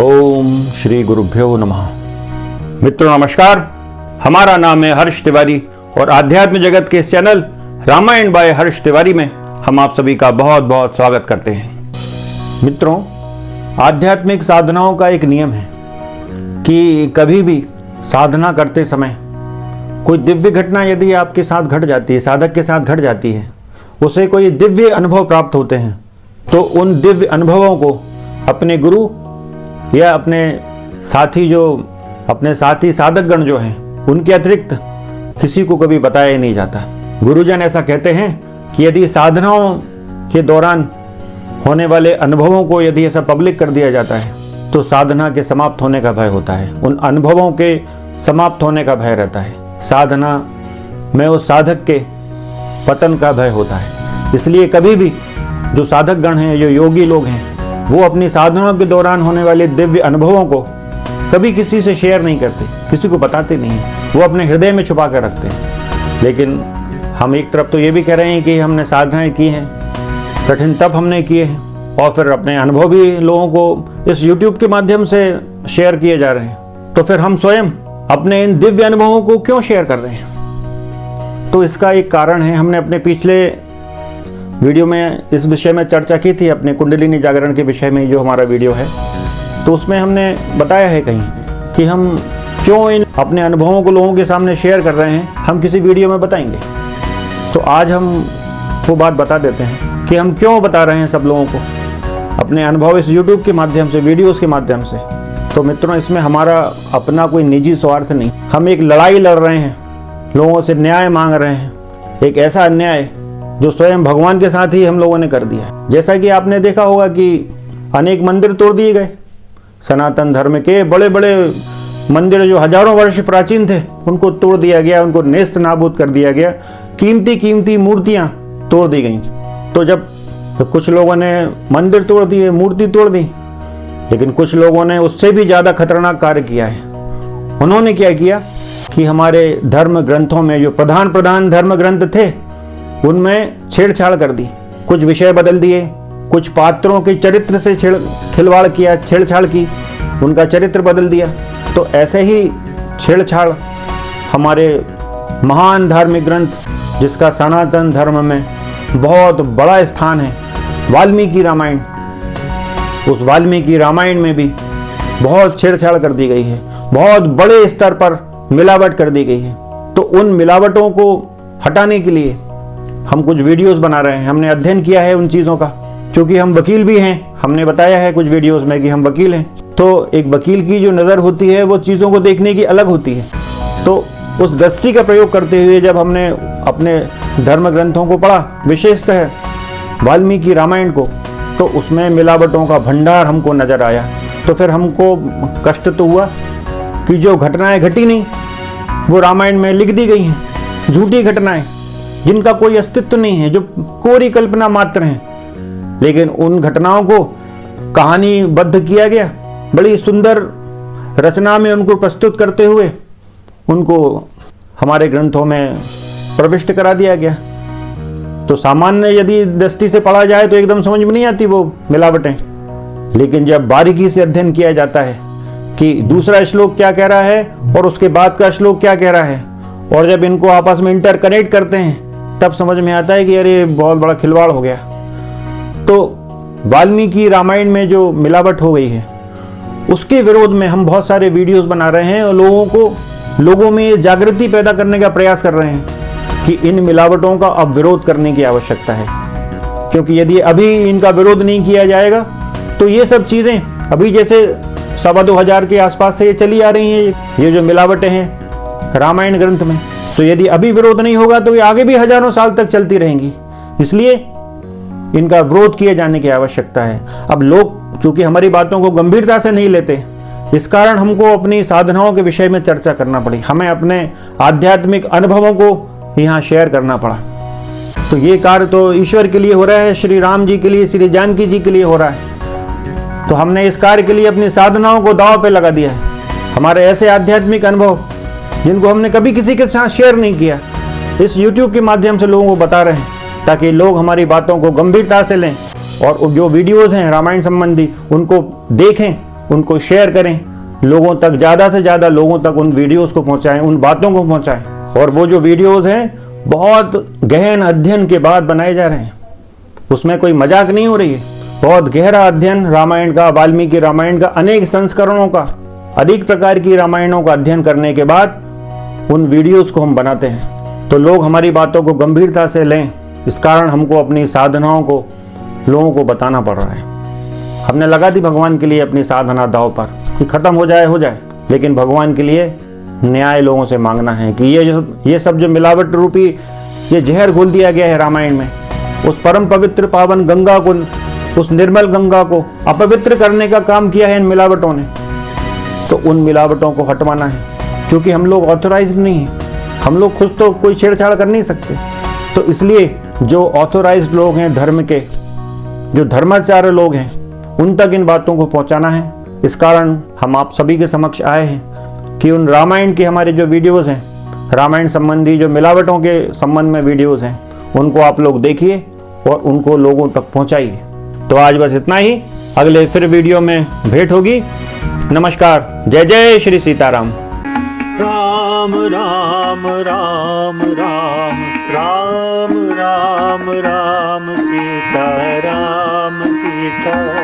ओम श्री गुरुभ्यो नमः। मित्रों नमस्कार, हमारा नाम है हर्ष तिवारी और आध्यात्म जगत के इस चैनल रामायण बाय हर्ष तिवारी में हम आप सभी का बहुत बहुत स्वागत करते हैं। मित्रों, आध्यात्मिक साधनाओं का एक नियम है कि कभी भी साधना करते समय कोई दिव्य घटना यदि आपके साथ घट जाती है, साधक के साथ घट जाती है, उसे कोई दिव्य अनुभव प्राप्त होते हैं, तो उन दिव्य अनुभवों को अपने गुरु या अपने साथी साधकगण जो हैं उनके अतिरिक्त किसी को कभी बताया ही नहीं जाता। गुरुजन ऐसा कहते हैं कि यदि साधनाओं के दौरान होने वाले अनुभवों को यदि ऐसा पब्लिक कर दिया जाता है तो साधना के समाप्त होने का भय होता है, उन अनुभवों के समाप्त होने का भय रहता है, साधना में उस साधक के पतन का भय होता है। इसलिए कभी भी जो साधकगण हैं, जो योगी लोग हैं, वो अपनी साधनाओं के दौरान होने वाले दिव्य अनुभवों को कभी किसी से शेयर नहीं करते, किसी को बताते नहीं हैं, वो अपने हृदय में छुपा कर रखते हैं। लेकिन हम एक तरफ तो ये भी कह रहे हैं कि हमने साधनाएं की हैं, कठिन तप हमने किए हैं और फिर अपने अनुभव भी लोगों को इस YouTube के माध्यम से शेयर किए जा रहे हैं, तो फिर हम स्वयं अपने इन दिव्य अनुभवों को क्यों शेयर कर रहे हैं? तो इसका एक कारण है, हमने अपने पिछले वीडियो में इस विषय में चर्चा की थी, अपने कुंडलिनी जागरण के विषय में जो हमारा वीडियो है, तो उसमें हमने बताया है कहीं कि हम क्यों इन अपने अनुभवों को लोगों के सामने शेयर कर रहे हैं, हम किसी वीडियो में बताएंगे। तो आज हम वो बात बता देते हैं कि हम क्यों बता रहे हैं सब लोगों को अपने अनुभव इस YouTube के माध्यम से, वीडियोज़ के माध्यम से। तो मित्रों, इसमें हमारा अपना कोई निजी स्वार्थ नहीं, हम एक लड़ाई लड़ रहे हैं, लोगों से न्याय मांग रहे हैं, एक ऐसा अन्याय जो स्वयं भगवान के साथ ही हम लोगों ने कर दिया है। जैसा कि आपने देखा होगा कि अनेक मंदिर तोड़ दिए गए, सनातन धर्म के बड़े बड़े मंदिर जो हजारों वर्ष प्राचीन थे उनको तोड़ दिया गया, उनको नेस्त नाबूद कर दिया गया, कीमती मूर्तियां तोड़ दी गई। तो जब कुछ लोगों ने मंदिर तोड़ दिए, मूर्ति तोड़ दी, लेकिन कुछ लोगों ने उससे भी ज़्यादा खतरनाक कार्य किया है। उन्होंने क्या किया कि हमारे धर्म ग्रंथों में जो प्रधान धर्म ग्रंथ थे उनमें छेड़छाड़ कर दी, कुछ विषय बदल दिए, कुछ पात्रों के चरित्र से खिलवाड़ किया, छेड़छाड़ की, उनका चरित्र बदल दिया। तो ऐसे ही छेड़छाड़ हमारे महान धार्मिक ग्रंथ जिसका सनातन धर्म में बहुत बड़ा स्थान है, वाल्मीकि रामायण, उस वाल्मीकि रामायण में भी बहुत छेड़छाड़ कर दी गई है, बहुत बड़े स्तर पर मिलावट कर दी गई है। तो उन मिलावटों को हटाने के लिए हम कुछ वीडियोस बना रहे हैं, हमने अध्ययन किया है उन चीज़ों का, क्योंकि हम वकील भी हैं, हमने बताया है कुछ वीडियोस में कि हम वकील हैं। तो एक वकील की जो नज़र होती है वो चीज़ों को देखने की अलग होती है। तो उस दृष्टि का प्रयोग करते हुए जब हमने अपने धर्म ग्रंथों को पढ़ा, विशेषतः वाल्मीकि रामायण को, तो उसमें मिलावटों का भंडार हमको नजर आया। तो फिर हमको कष्ट तो हुआ कि जो घटनाएं घटी नहीं वो रामायण में लिख दी गई हैं, झूठी घटनाएं जिनका कोई अस्तित्व नहीं है, जो कोरी कल्पना मात्र हैं, लेकिन उन घटनाओं को कहानीबद्ध किया गया, बड़ी सुंदर रचना में उनको प्रस्तुत करते हुए उनको हमारे ग्रंथों में प्रविष्ट करा दिया गया। तो सामान्य यदि दृष्टि से पढ़ा जाए तो एकदम समझ में नहीं आती वो मिलावटें, लेकिन जब बारीकी से अध्ययन किया जाता है कि दूसरा श्लोक क्या कह रहा है और उसके बाद का श्लोक क्या कह रहा है, और जब इनको आपस में इंटरकनेक्ट करते हैं तब समझ में आता है कि अरे बहुत बड़ा खिलवाड़ हो गया। तो वाल्मीकि रामायण में जो मिलावट हो गई है उसके विरोध में हम बहुत सारे वीडियोस बना रहे हैं और लोगों में जागृति पैदा करने का प्रयास कर रहे हैं कि इन मिलावटों का अब विरोध करने की आवश्यकता है। क्योंकि यदि अभी इनका विरोध नहीं किया जाएगा तो ये सब चीज़ें अभी जैसे 2,2500 के आसपास से ये चली आ रही हैं, ये जो मिलावटें हैं रामायण ग्रंथ में, तो यदि अभी विरोध नहीं होगा तो ये आगे भी हजारों साल तक चलती रहेंगी। इसलिए इनका विरोध किए जाने की आवश्यकता है। अब लोग चूंकि हमारी बातों को गंभीरता से नहीं लेते, इस कारण हमको अपनी साधनाओं के विषय में चर्चा करना पड़ी, हमें अपने आध्यात्मिक अनुभवों को यहाँ शेयर करना पड़ा। तो ये कार्य तो ईश्वर के लिए हो रहा है, श्री राम जी के लिए, श्री जानकी जी के लिए हो रहा है। तो हमने इस कार्य के लिए अपनी साधनाओं को दांव पे लगा दिया है। हमारे ऐसे आध्यात्मिक अनुभव जिनको हमने कभी किसी के साथ शेयर नहीं किया, इस YouTube के माध्यम से लोगों को बता रहे हैं, ताकि लोग हमारी बातों को गंभीरता से लें और जो वीडियोस हैं रामायण संबंधी उनको देखें उनको शेयर करें, लोगों तक, ज़्यादा से ज़्यादा लोगों तक उन वीडियोस को पहुंचाएं, उन बातों को पहुंचाएं। और वो जो वीडियोस हैं बहुत गहन अध्ययन के बाद बनाए जा रहे हैं, उसमें कोई मजाक नहीं हो रही है। बहुत गहरा अध्ययन रामायण का, वाल्मीकि रामायण का, अनेक संस्करणों का, अधिक प्रकार की रामायणों का अध्ययन करने के बाद उन वीडियोस को हम बनाते हैं। तो लोग हमारी बातों को गंभीरता से लें, इस कारण हमको अपनी साधनाओं को लोगों को बताना पड़ रहा है। हमने लगा दी भगवान के लिए अपनी साधना दांव पर कि खत्म हो जाए, लेकिन भगवान के लिए न्याय लोगों से मांगना है कि ये सब जो मिलावट रूपी ये जहर घोल दिया गया है रामायण में, उस परम पवित्र पावन गंगा को, उस निर्मल गंगा को अपवित्र करने का काम किया है इन मिलावटों ने। तो उन मिलावटों को हटवाना है, क्योंकि हम लोग ऑथोराइज्ड नहीं हैं, हम लोग खुद तो कोई छेड़छाड़ कर नहीं सकते। तो इसलिए जो ऑथोराइज्ड लोग हैं, धर्म के जो धर्माचार्य लोग हैं, उन तक इन बातों को पहुंचाना है। इस कारण हम आप सभी के समक्ष आए हैं कि उन रामायण के हमारे जो वीडियोस हैं, रामायण संबंधी जो मिलावटों के संबंध में वीडियोस हैं, उनको आप लोग देखिए और उनको लोगों तक पहुंचाइए। तो आज बस इतना ही, अगले फिर वीडियो में भेंट होगी। नमस्कार, जय जय श्री सीताराम। राम राम राम राम राम राम राम सीता राम सीता